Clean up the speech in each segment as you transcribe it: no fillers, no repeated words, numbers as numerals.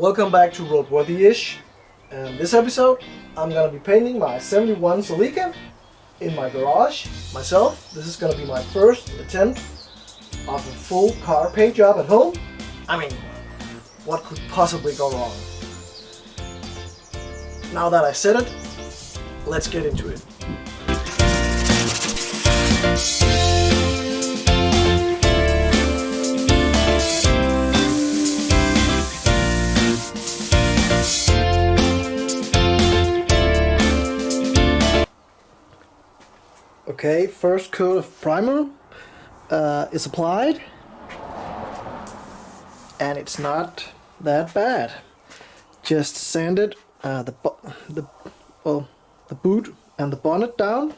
Welcome back to Roadworthy-ish. This episode, I'm gonna be painting my 71 Celica in my garage myself. This is gonna be my first attempt of a full car paint job at home. I mean, what could possibly go wrong? Now that I said it, let's get into it. Okay, first coat of primer is applied, and it's not that bad. Just sanded the boot and the bonnet down,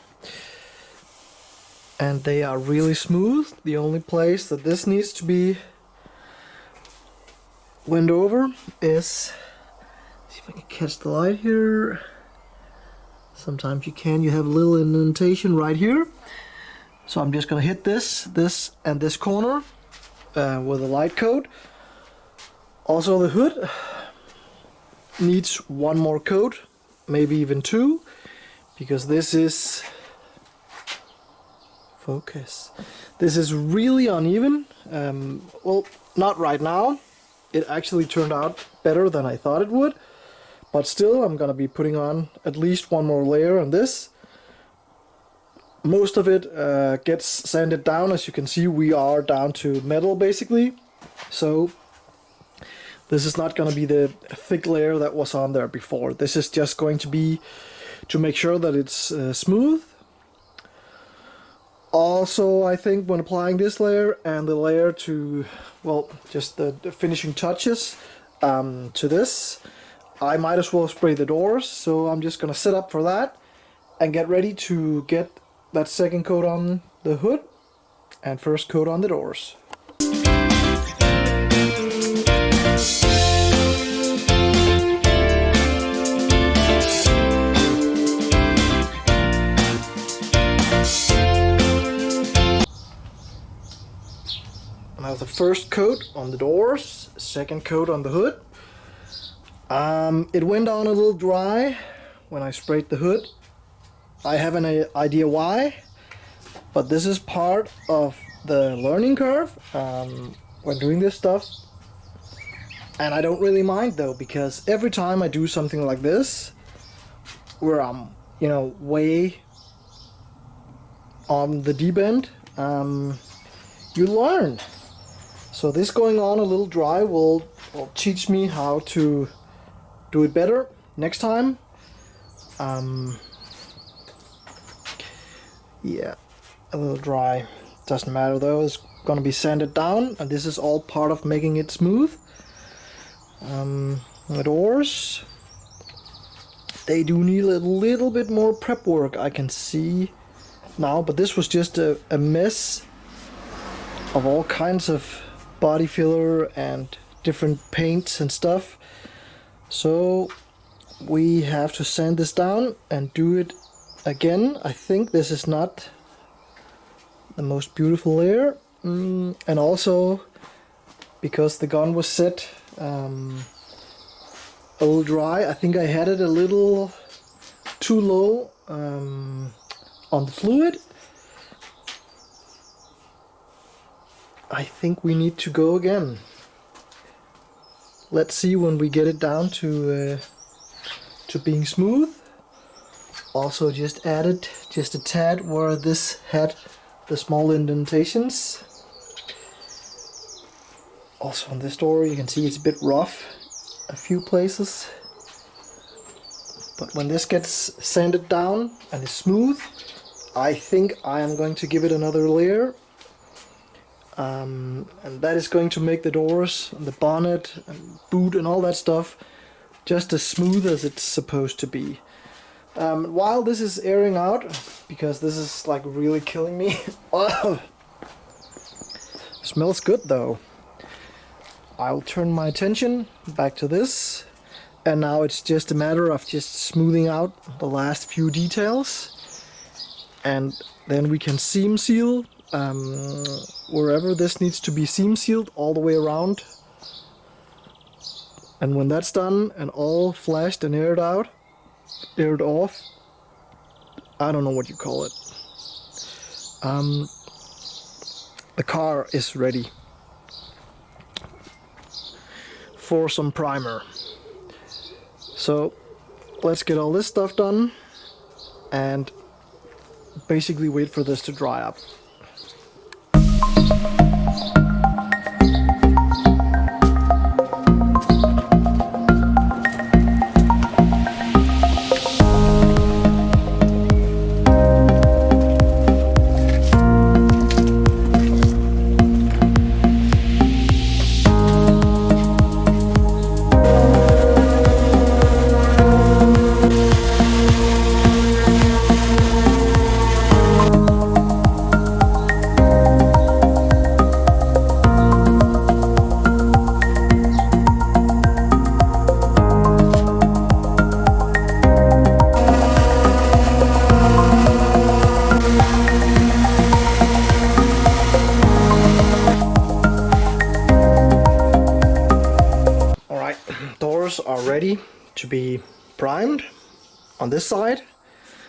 and they are really smooth. The only place that this needs to be went over is, see if I can catch the light here. Sometimes you can. You have a little indentation right here. So I'm just gonna hit this, and this corner with a light coat. Also the hood needs one more coat, maybe even two, because this is, focus, this is really uneven. Well, not right now. It actually turned out better than I thought it would. But still, I'm gonna be putting on at least one more layer on this. Most of it gets sanded down. As you can see, we are down to metal basically. So this is not gonna be the thick layer that was on there before. This is just going to be to make sure that it's smooth. Also, I think when applying this layer and the layer to, well, just the finishing touches to this, I might as well spray the doors, so I'm just gonna set up for that and get ready to get that second coat on the hood and first coat on the doors. Now the first coat on the doors, second coat on the hood. It went on a little dry when I sprayed the hood. I have an idea why, but this is part of the learning curve when doing this stuff. And I don't really mind though, because every time I do something like this, where I'm, you know, way on the deep end, you learn. So this going on a little dry will teach me how to do it better next time. Yeah, a little dry. Doesn't matter though, it's gonna be sanded down, and this is all part of making it smooth. The doors, they do need a little bit more prep work, I can see now, but this was just a mess of all kinds of body filler and different paints and stuff. So we have to sand this down and do it again. I think this is not the most beautiful layer, and also because the gun was set a little dry, I think I had it a little too low on the fluid. I think we need to go again. Let's see when we get it down to being smooth. Also just added just a tad where this had the small indentations. Also on this door you can see it's a bit rough a few places. But when this gets sanded down and is smooth, I think I am going to give it another layer. And that is going to make the doors and the bonnet and boot and all that stuff just as smooth as it's supposed to be. While this is airing out, because this is like really killing me. Oh, smells good though. I'll turn my attention back to this, and now it's just a matter of just smoothing out the last few details, and then we can seam seal wherever this needs to be seam sealed all the way around. And when that's done and all flashed and aired off, I don't know what you call it. The car is ready for some primer. So let's get all this stuff done and basically wait for this to dry up. Doors are ready to be primed on this side,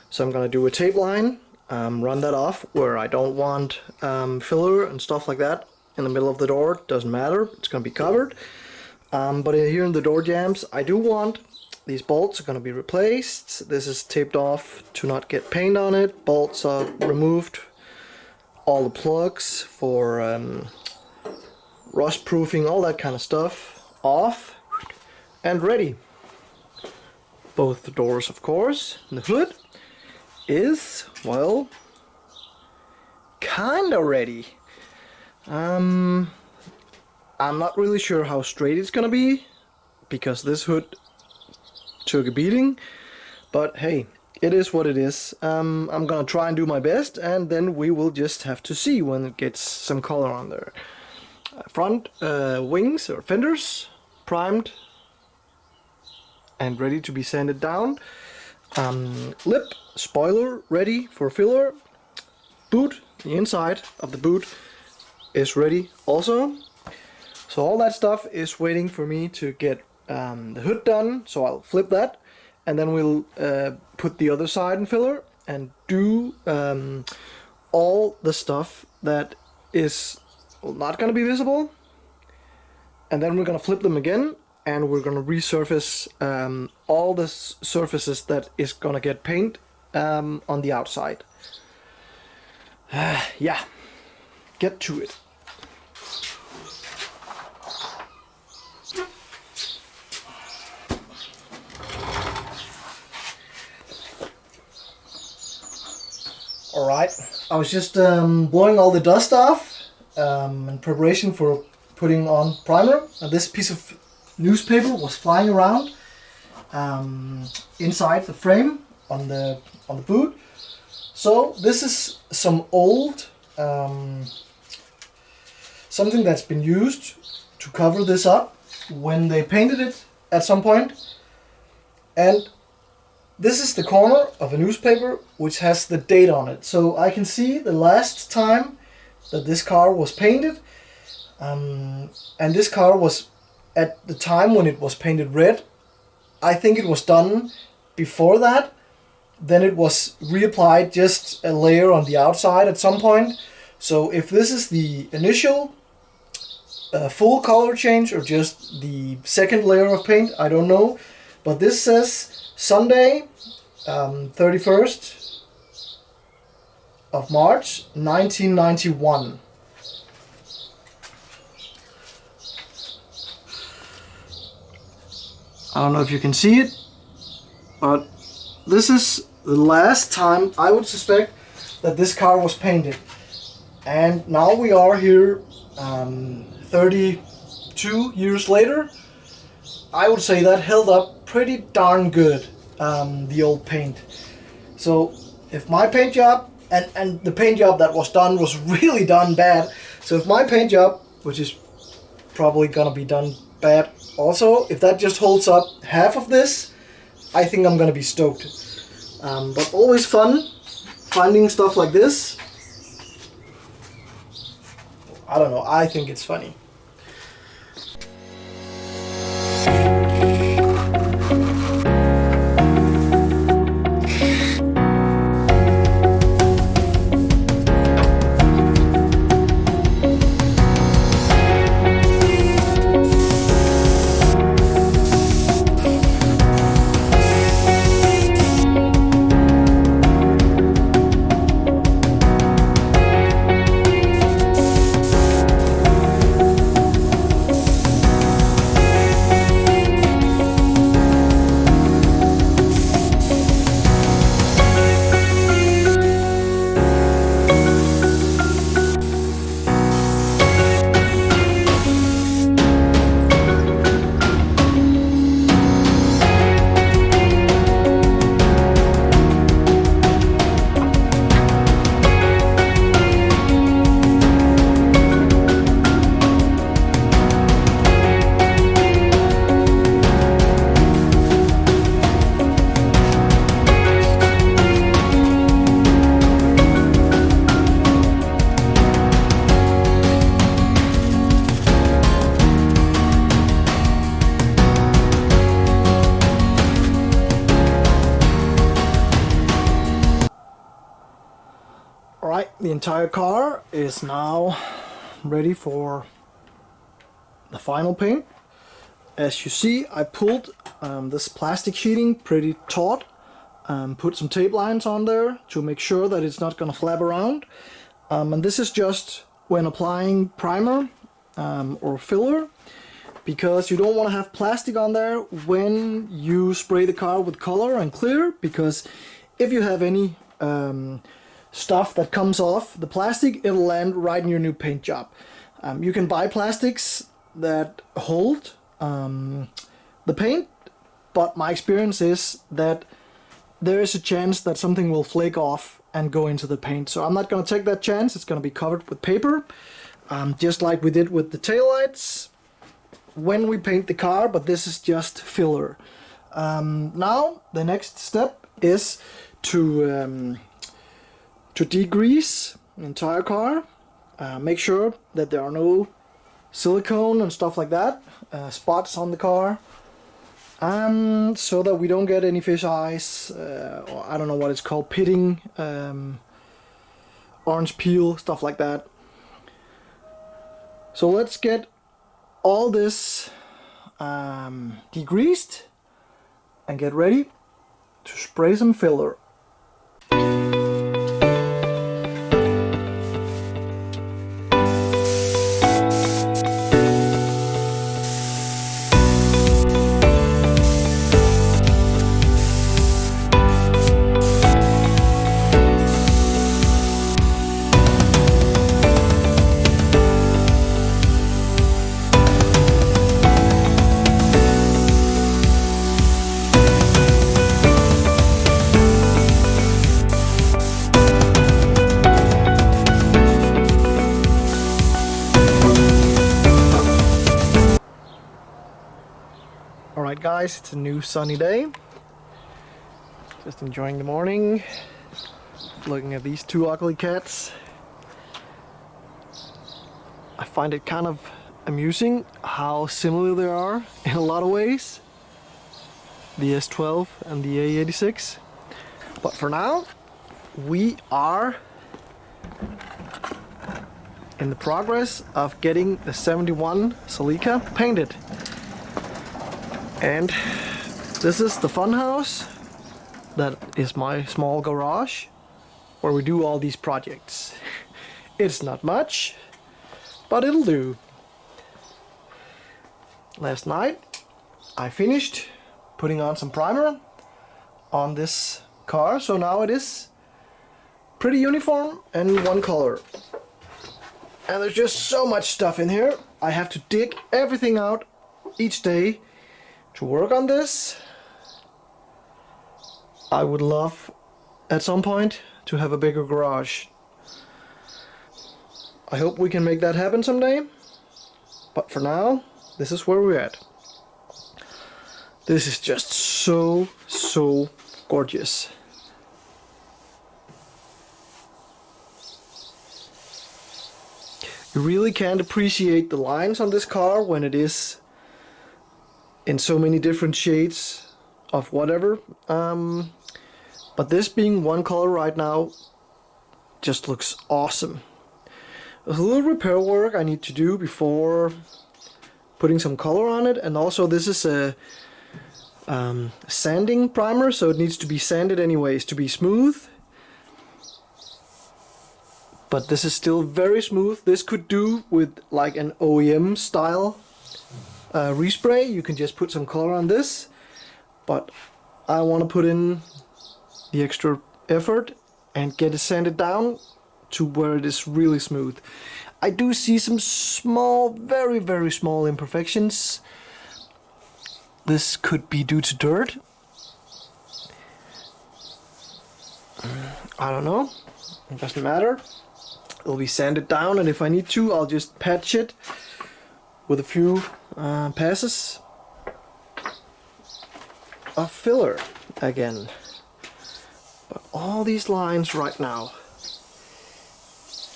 so I'm gonna do a tape line, run that off where I don't want filler and stuff like that in the middle of the door. Doesn't matter, it's gonna be covered. But here in the door jambs, I do want these bolts are gonna be replaced. This is taped off to not get paint on it. Bolts are removed. All the plugs for rust proofing, all that kind of stuff off. And ready. Both the doors, of course. And the hood is, well, kinda ready. I'm not really sure how straight it's gonna be because this hood took a beating, but hey, it is what it is. I'm gonna try and do my best, and then we will just have to see when it gets some color on there. Front wings or fenders primed and ready to be sanded down. Lip, spoiler ready for filler. Boot, the inside of the boot is ready also. So all that stuff is waiting for me to get the hood done, so I'll flip that and then we'll put the other side in filler and do all the stuff that is not going to be visible, and then we're going to flip them again and we're going to resurface all the surfaces that is going to get paint on the outside. Yeah, get to it. Alright, I was just blowing all the dust off in preparation for putting on primer. And this piece of newspaper was flying around inside the frame on the boot. So this is some old something that's been used to cover this up when they painted it at some point. And this is the corner of a newspaper which has the date on it. So I can see the last time that this car was painted. And this car was, at the time when it was painted red, I think it was done before that. Then it was reapplied just a layer on the outside at some point. So if this is the initial full color change or just the second layer of paint, I don't know. But this says Sunday, 31st of March, 1991. I don't know if you can see it, but this is the last time I would suspect that this car was painted. And now we are here 32 years later. I would say that held up pretty darn good, the old paint. So if my paint job, and the paint job that was done was really done bad, so if my paint job, which is probably gonna be done bad also, if that just holds up half of this, I think I'm gonna be stoked. But always fun finding stuff like this. I don't know, I think it's funny. Alright, the entire car is now ready for the final paint. As you see, I pulled this plastic sheeting pretty taut, put some tape lines on there to make sure that it's not going to flap around. And this is just when applying primer or filler, because you don't want to have plastic on there when you spray the car with color and clear, because if you have any stuff that comes off the plastic, it'll land right in your new paint job. You can buy plastics that hold the paint, but my experience is that there is a chance that something will flake off and go into the paint. So I'm not going to take that chance. It's going to be covered with paper, just like we did with the taillights when we paint the car, but this is just filler. Now the next step is to degrease the entire car. Make sure that there are no silicone and stuff like that, spots on the car, so that we don't get any fish eyes, or I don't know what it's called, pitting, orange peel, stuff like that. So let's get all this degreased and get ready to spray some filler. Alright guys, it's a new sunny day. Just enjoying the morning, looking at these two ugly cats. I find it kind of amusing how similar they are in a lot of ways, the S12 and the A86. But for now, we are in the progress of getting the 71 Celica painted. And this is the funhouse. That is my small garage where we do all these projects. It's not much, but it'll do. Last night I finished putting on some primer on this car, so now it is pretty uniform and one color. And there's just so much stuff in here. I have to dig everything out each day to work on this. I would love at some point to have a bigger garage. I hope we can make that happen someday, but for now this is where we're at. This is just so gorgeous. You really can't appreciate the lines on this car when it is in so many different shades of whatever, but this being one color right now just looks awesome. There's a little repair work I need to do before putting some color on it, and also this is a sanding primer, so it needs to be sanded anyways to be smooth, but this is still very smooth. This could do with like an OEM style respray. You can just put some color on this, but I want to put in the extra effort and get it sanded down to where it is really smooth. I do see some small, very small imperfections. This could be due to dirt. I don't know, it doesn't matter. It'll be sanded down, and if I need to, I'll just patch it with a few passes of filler again. But all these lines right now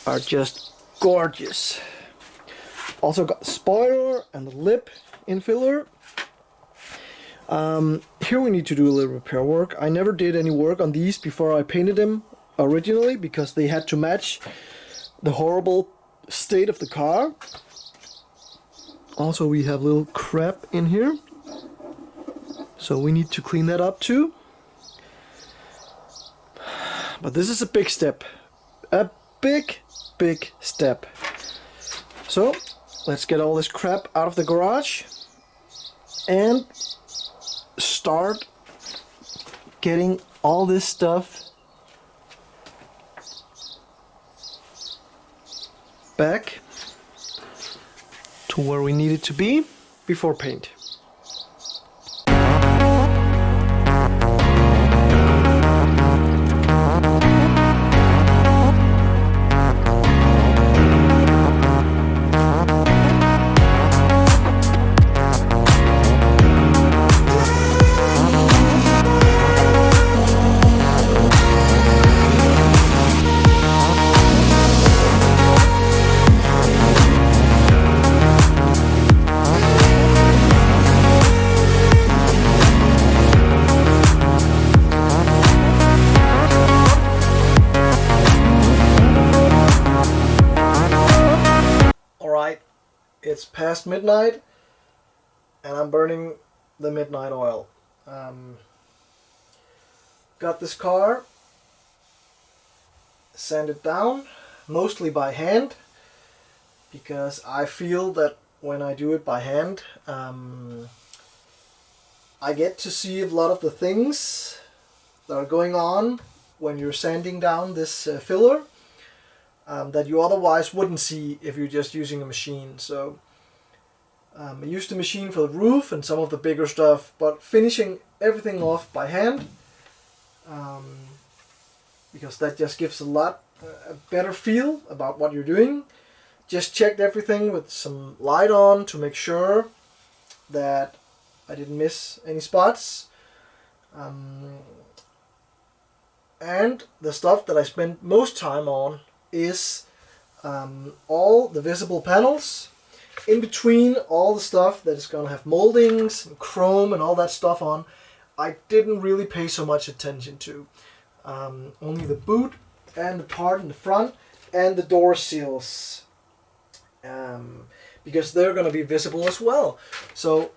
are just gorgeous. Also got the spoiler and the lip in filler. Here we need to do a little repair work. I never did any work on these before I painted them originally because they had to match the horrible state of the car. Also, we have little crap in here, so we need to clean that up too. But this is a big step, a big step. So let's get all this crap out of the garage and start getting all this stuff back to where we need it to be before paint. It's past midnight and I'm burning the midnight oil. Got this car sanded down mostly by hand because I feel that when I do it by hand I get to see a lot of the things that are going on when you're sanding down this filler that you otherwise wouldn't see if you're just using a machine. So I used the machine for the roof and some of the bigger stuff, but finishing everything off by hand because that just gives a better feel about what you're doing. Just checked everything with some light on to make sure that I didn't miss any spots. And the stuff that I spent most time on is all the visible panels. In between all the stuff that is going to have moldings and chrome and all that stuff on, I didn't really pay so much attention to. Only the boot and the part in the front and the door seals, because they're going to be visible as well. So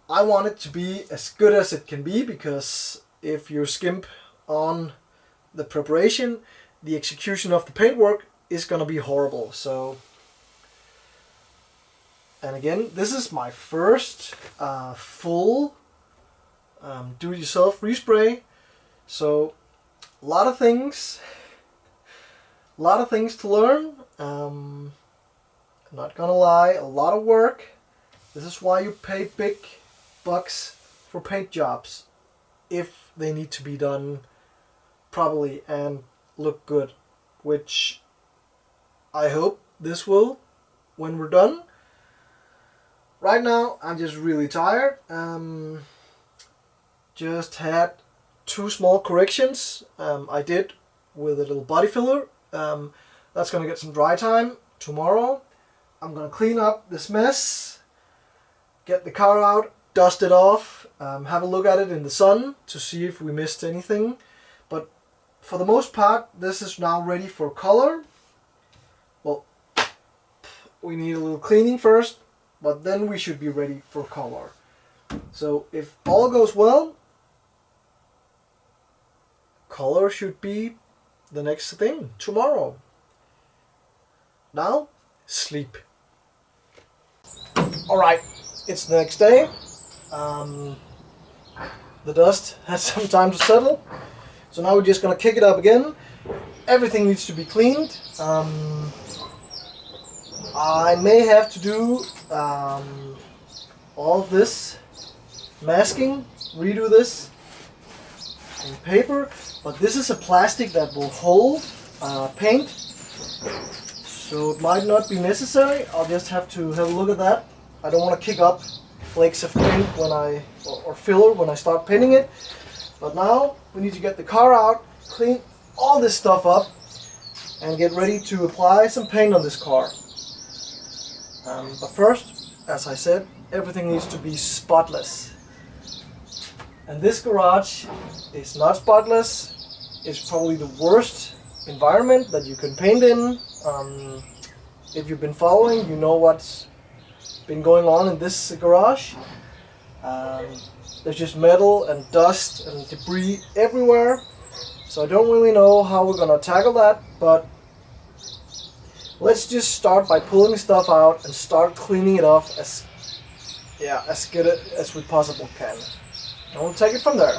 I want it to be as good as it can be, because if you skimp on the preparation, the execution of the paintwork is going to be horrible. So, and again, this is my first full do-it-yourself respray, so a lot of things to learn. I'm not gonna lie, a lot of work. This is why you pay big bucks for paint jobs, if they need to be done properly and look good, which I hope this will when we're done. Right now I'm just really tired. Just had 2 small corrections I did with a little body filler. That's gonna get some dry time tomorrow. I'm gonna clean up this mess, get the car out, dust it off, have a look at it in the sun to see if we missed anything. But for the most part, this is now ready for color. Well, we need a little cleaning first, but then we should be ready for color. So if all goes well, color should be the next thing tomorrow. Now, sleep. Alright, it's the next day. The dust has some time to settle. So now we're just gonna kick it up again. Everything needs to be cleaned. I may have to do all of this masking, redo this in paper, but this is a plastic that will hold paint, so it might not be necessary. I'll just have to have a look at that. I don't want to kick up flakes of paint when or filler when I start painting it. But now we need to get the car out, clean all this stuff up, and get ready to apply some paint on this car. But first, as I said, everything needs to be spotless. And this garage is not spotless. It's probably the worst environment that you can paint in. If you've been following, you know what's been going on in this garage. There's just metal and dust and debris everywhere, so I don't really know how we're gonna tackle that, but let's just start by pulling stuff out and start cleaning it off as good as we possibly can. And we'll take it from there.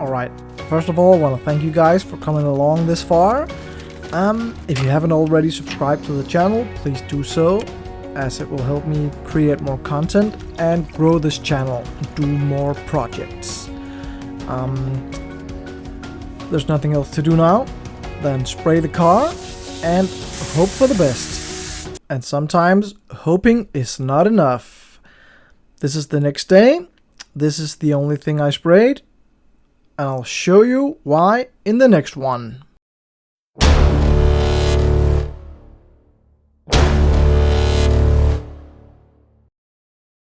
Alright, first of all, I want to thank you guys for coming along this far. If you haven't already subscribed to the channel, please do so, as it will help me create more content and grow this channel and do more projects. There's nothing else to do now than spray the car and hope for the best. And sometimes hoping is not enough. This is the next day. This is the only thing I sprayed. And I'll show you why in the next one.